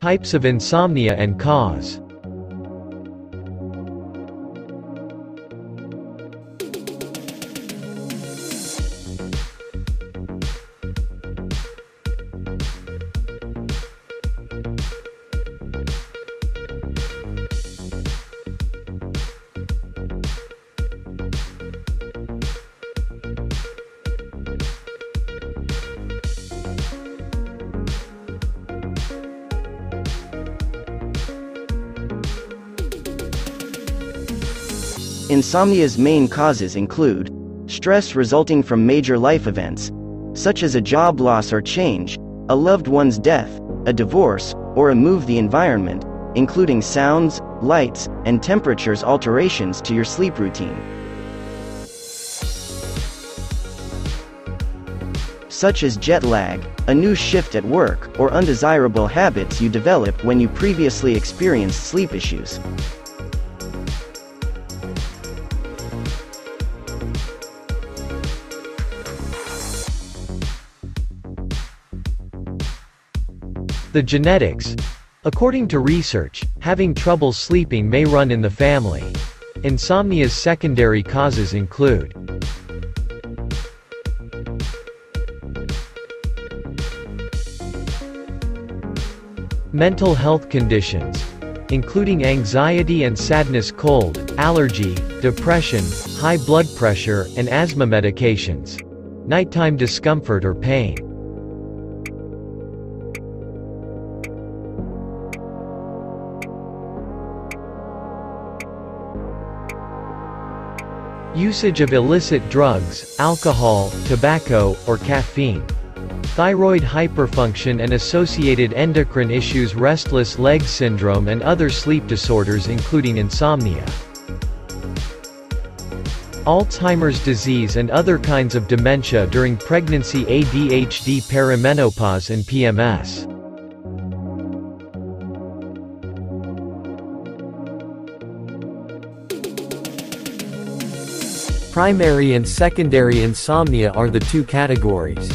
Types of insomnia and cause. Insomnia's main causes include stress resulting from major life events, such as a job loss or change, a loved one's death, a divorce, or a move, the environment, including sounds, lights, and temperatures, alterations to your sleep routine, such as jet lag, a new shift at work, or undesirable habits you develop when you previously experienced sleep issues. The genetics. According to research, having trouble sleeping may run in the family. Insomnia's secondary causes include mental health conditions, including anxiety and sadness, cold, allergy, depression, high blood pressure, and asthma medications, nighttime discomfort or pain. Usage of illicit drugs, alcohol, tobacco, or caffeine. Thyroid hyperfunction and associated endocrine issues, restless leg syndrome, and other sleep disorders including insomnia. Alzheimer's disease and other kinds of dementia during pregnancy, ADHD, perimenopause, and PMS. Primary and secondary insomnia are the two categories.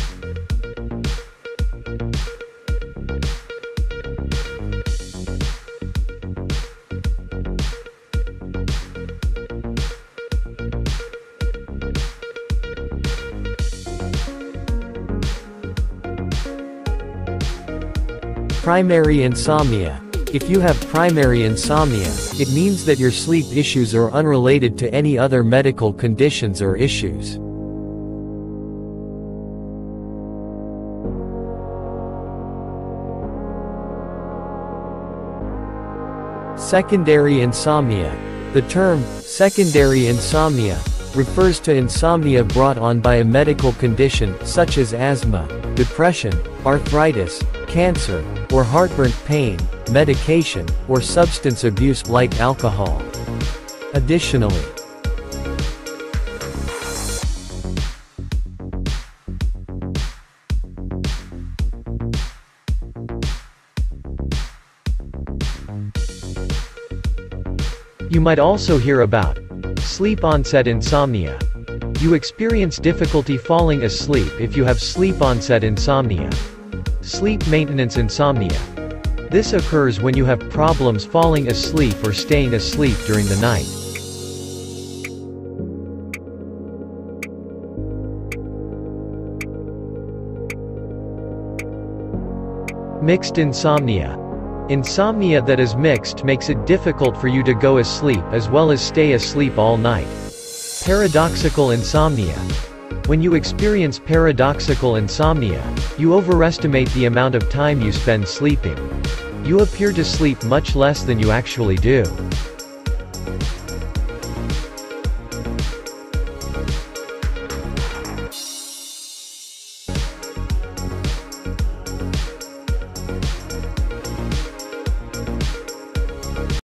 Primary insomnia. If you have primary insomnia, it means that your sleep issues are unrelated to any other medical conditions or issues. Secondary insomnia. The term, secondary insomnia, refers to insomnia brought on by a medical condition, such as asthma, depression, arthritis, cancer, or heartburn, pain, medication, or substance abuse like alcohol. Additionally, you might also hear about sleep onset insomnia. You experience difficulty falling asleep if you have sleep onset insomnia. Sleep maintenance insomnia. This occurs when you have problems falling asleep or staying asleep during the night. Mixed insomnia. Insomnia that is mixed makes it difficult for you to go asleep as well as stay asleep all night. Paradoxical insomnia. When you experience paradoxical insomnia, you overestimate the amount of time you spend sleeping. You appear to sleep much less than you actually do.